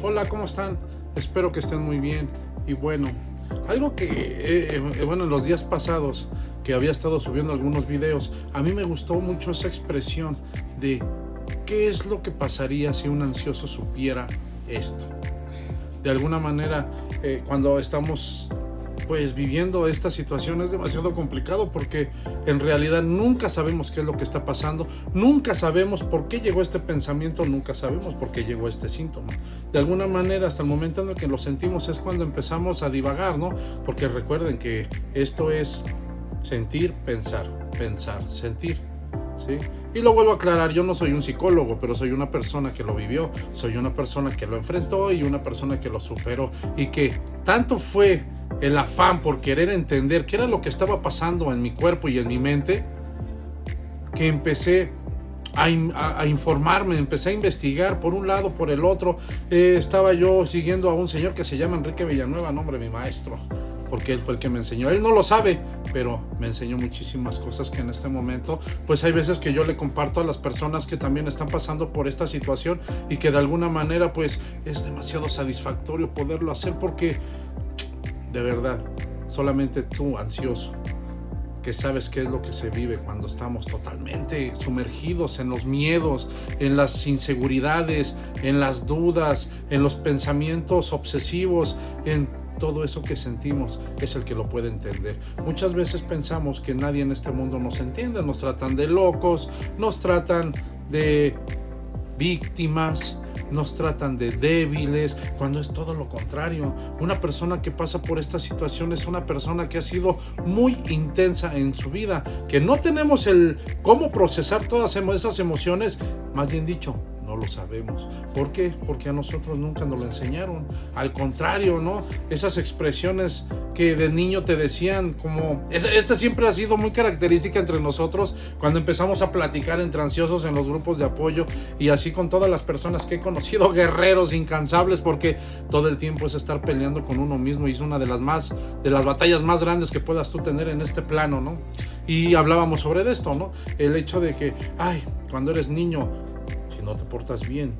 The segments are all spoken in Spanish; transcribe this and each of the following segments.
Hola, ¿cómo están? Espero que estén muy bien. Y bueno, algo que, en los días pasados que había estado subiendo algunos videos, a mí me gustó mucho esa expresión de qué es lo que pasaría si un ansioso supiera esto. De alguna manera, cuando estamos pues viviendo esta situación es demasiado complicado porque en realidad nunca sabemos qué es lo que está pasando, nunca sabemos por qué llegó este pensamiento, nunca sabemos por qué llegó este síntoma. De alguna manera, hasta el momento en el que lo sentimos es cuando empezamos a divagar, ¿no? Porque recuerden que esto es sentir, pensar, sentir, ¿sí? Y lo vuelvo a aclarar, yo no soy un psicólogo, pero soy una persona que lo vivió, soy una persona que lo enfrentó y una persona que lo superó, y que tanto fue el afán por querer entender qué era lo que estaba pasando en mi cuerpo y en mi mente, que empecé a informarme, empecé a investigar por un lado, por el otro. Estaba yo siguiendo a un señor que se llama Enrique Villanueva, nombre, mi maestro, porque él fue el que me enseñó. Él no lo sabe, pero me enseñó muchísimas cosas que en este momento, pues hay veces que yo le comparto a las personas que también están pasando por esta situación y que de alguna manera pues es demasiado satisfactorio poderlo hacer, porque de verdad, solamente tú, ansioso, que sabes qué es lo que se vive cuando estamos totalmente sumergidos en los miedos, en las inseguridades, en las dudas, en los pensamientos obsesivos, en todo eso que sentimos, es el que lo puede entender. Muchas veces pensamos que nadie en este mundo nos entiende, nos tratan de locos, nos tratan de víctimas, nos tratan de débiles, cuando es todo lo contrario. Una persona que pasa por esta situación es una persona que ha sido muy intensa en su vida, que no tenemos el cómo procesar todas esas emociones, más bien dicho, no lo sabemos. ¿Por qué? Porque a nosotros nunca nos lo enseñaron. Al contrario, ¿no? Esas expresiones que de niño te decían, como esta siempre ha sido muy característica entre nosotros cuando empezamos a platicar entre ansiosos en los grupos de apoyo, y así con todas las personas que he conocido, guerreros incansables, porque todo el tiempo es estar peleando con uno mismo, y es una de las batallas más grandes que puedas tú tener en este plano, ¿no? Y hablábamos sobre esto, ¿no? El hecho de que, cuando eres niño, si no te portas bien,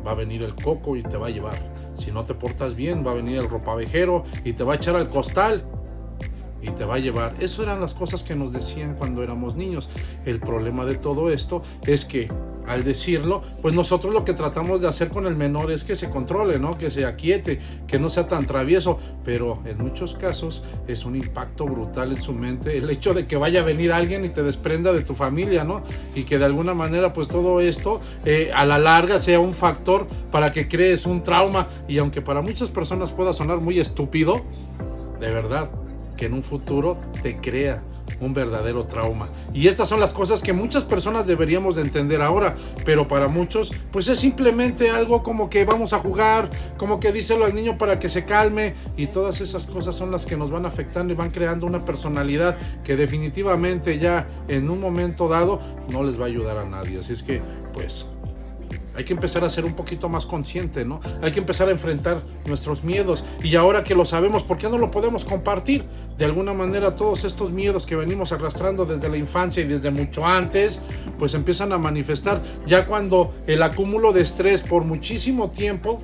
va a venir el coco y te va a llevar. Si no te portas bien, va a venir el ropavejero y te va a echar al costal y te va a llevar. Eso eran las cosas que nos decían cuando éramos niños. El problema de todo esto es que al decirlo, pues nosotros lo que tratamos de hacer con el menor es que se controle, ¿no? Que se aquiete, que no sea tan travieso, pero en muchos casos es un impacto brutal en su mente el hecho de que vaya a venir alguien y te desprenda de tu familia, ¿no? Y que de alguna manera pues todo esto a la larga sea un factor para que crees un trauma, y aunque para muchas personas pueda sonar muy estúpido, de verdad que en un futuro te crea un verdadero trauma. Y estas son las cosas que muchas personas deberíamos de entender ahora, pero para muchos pues es simplemente algo como que vamos a jugar, como que díselo al niño para que se calme, y todas esas cosas son las que nos van afectando y van creando una personalidad que definitivamente ya en un momento dado no les va a ayudar a nadie. Así es que pues hay que empezar a ser un poquito más consciente, ¿no? Hay que empezar a enfrentar nuestros miedos, y ahora que lo sabemos, ¿por qué no lo podemos compartir? De alguna manera todos estos miedos que venimos arrastrando desde la infancia y desde mucho antes, pues empiezan a manifestar ya cuando el acúmulo de estrés por muchísimo tiempo,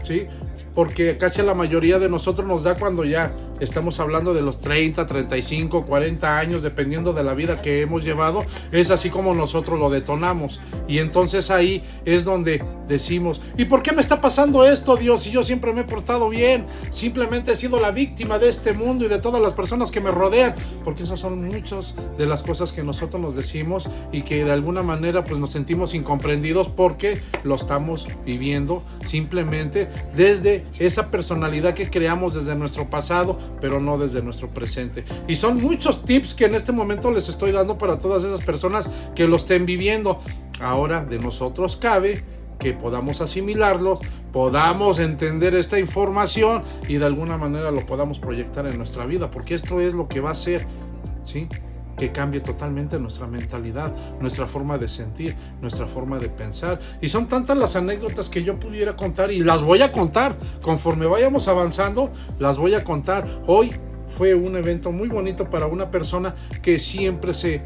¿sí? Porque casi la mayoría de nosotros nos da cuando ya estamos hablando de los 30, 35, 40 años, dependiendo de la vida que hemos llevado. Es así como nosotros lo detonamos, y entonces ahí es donde decimos, ¿y por qué me está pasando esto, Dios? Si yo siempre me he portado bien, simplemente he sido la víctima de este mundo y de todas las personas que me rodean. Porque esas son muchas de las cosas que nosotros nos decimos, y que de alguna manera pues nos sentimos incomprendidos porque lo estamos viviendo simplemente desde esa personalidad que creamos desde nuestro pasado, pero no desde nuestro presente. Y son muchos tips que en este momento les estoy dando para todas esas personas que lo estén viviendo. Ahora de nosotros cabe que podamos asimilarlos, podamos entender esta información y de alguna manera lo podamos proyectar en nuestra vida, porque esto es lo que va a hacer, ¿sí?, que cambie totalmente nuestra mentalidad, nuestra forma de sentir, nuestra forma de pensar. Y son tantas las anécdotas que yo pudiera contar, y las voy a contar conforme vayamos avanzando, las voy a contar. Hoy fue un evento muy bonito para una persona que siempre se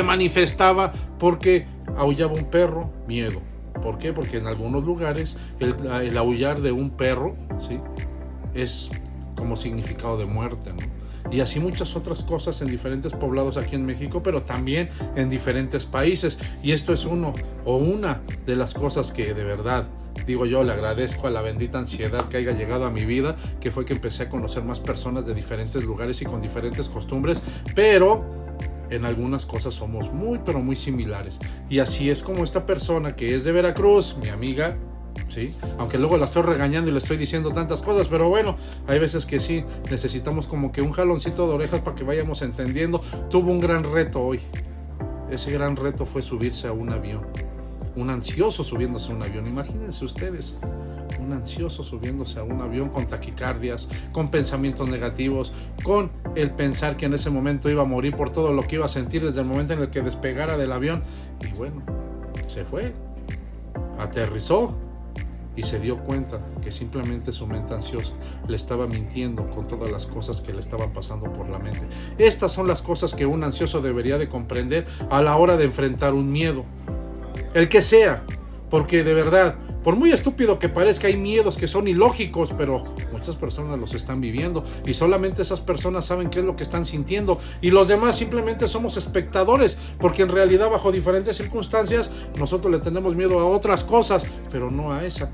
manifestaba porque aullaba un perro, miedo, ¿Por qué? Porque en algunos lugares el aullar de un perro, ¿sí?, es como significado de muerte, ¿no? Y así muchas otras cosas en diferentes poblados aquí en México, pero también en diferentes países. Y esto es una de las cosas que de verdad, digo yo, le agradezco a la bendita ansiedad que haya llegado a mi vida, que fue que empecé a conocer más personas de diferentes lugares y con diferentes costumbres, pero en algunas cosas somos muy, pero muy similares. Y así es como esta persona que es de Veracruz, mi amiga, ¿sí?, aunque luego la estoy regañando y le estoy diciendo tantas cosas, pero bueno, hay veces que sí, necesitamos como que un jaloncito de orejas para que vayamos entendiendo. Tuvo un gran reto hoy. Ese gran reto fue subirse a un avión. Un ansioso subiéndose a un avión. Imagínense ustedes, un ansioso subiéndose a un avión con taquicardias, con pensamientos negativos, con el pensar que en ese momento iba a morir por todo lo que iba a sentir desde el momento en el que despegara del avión. Y bueno, se fue, aterrizó y se dio cuenta que simplemente su mente ansiosa le estaba mintiendo con todas las cosas que le estaban pasando por la mente. Estas son las cosas que un ansioso debería de comprender a la hora de enfrentar un miedo, el que sea, porque de verdad, por muy estúpido que parezca, hay miedos que son ilógicos, pero muchas personas los están viviendo y solamente esas personas saben qué es lo que están sintiendo, y los demás simplemente somos espectadores, porque en realidad bajo diferentes circunstancias nosotros le tenemos miedo a otras cosas, pero no a esa.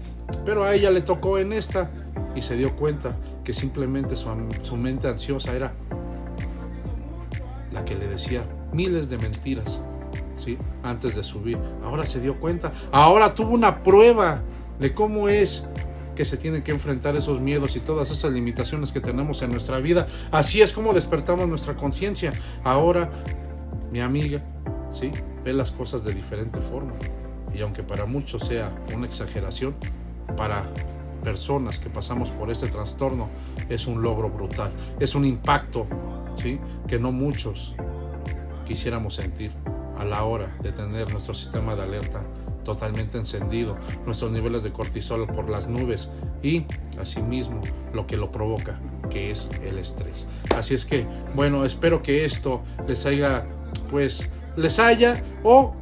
Pero a ella le tocó en esta y se dio cuenta que simplemente su mente ansiosa era la que le decía miles de mentiras, ¿sí?, antes de subir. Ahora se dio cuenta, ahora tuvo una prueba de cómo es que se tienen que enfrentar esos miedos y todas esas limitaciones que tenemos en nuestra vida. Así es como despertamos nuestra conciencia. Ahora mi amiga, ¿sí?, ve las cosas de diferente forma, y aunque para muchos sea una exageración, para personas que pasamos por este trastorno es un logro brutal, es un impacto, ¿sí?, que no muchos quisiéramos sentir a la hora de tener nuestro sistema de alerta totalmente encendido, nuestros niveles de cortisol por las nubes y asimismo lo que lo provoca, que es el estrés. Así es que, bueno, espero que esto les haya o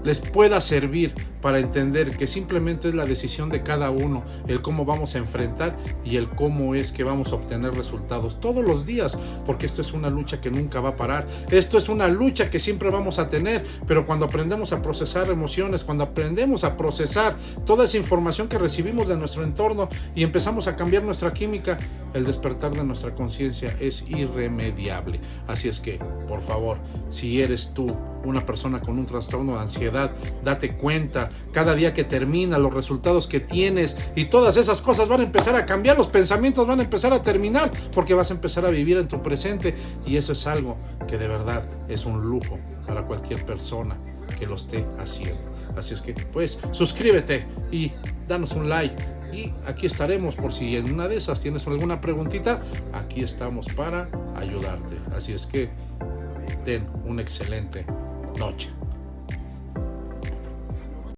les pueda servir para entender que simplemente es la decisión de cada uno el cómo vamos a enfrentar y el cómo es que vamos a obtener resultados todos los días, porque esto es una lucha que nunca va a parar, esto es una lucha que siempre vamos a tener, pero cuando aprendemos a procesar emociones, cuando aprendemos a procesar toda esa información que recibimos de nuestro entorno y empezamos a cambiar nuestra química, el despertar de nuestra conciencia es irremediable. Así es que, por favor, si eres tú una persona con un trastorno de ansiedad, date cuenta, cada día que termina, los resultados que tienes y todas esas cosas van a empezar a cambiar, los pensamientos van a empezar a terminar, porque vas a empezar a vivir en tu presente, y eso es algo que de verdad es un lujo para cualquier persona que lo esté haciendo. Así es que, pues, suscríbete y danos un like, y aquí estaremos por si en una de esas tienes alguna preguntita, aquí estamos para ayudarte. Así es que ten una excelente noche.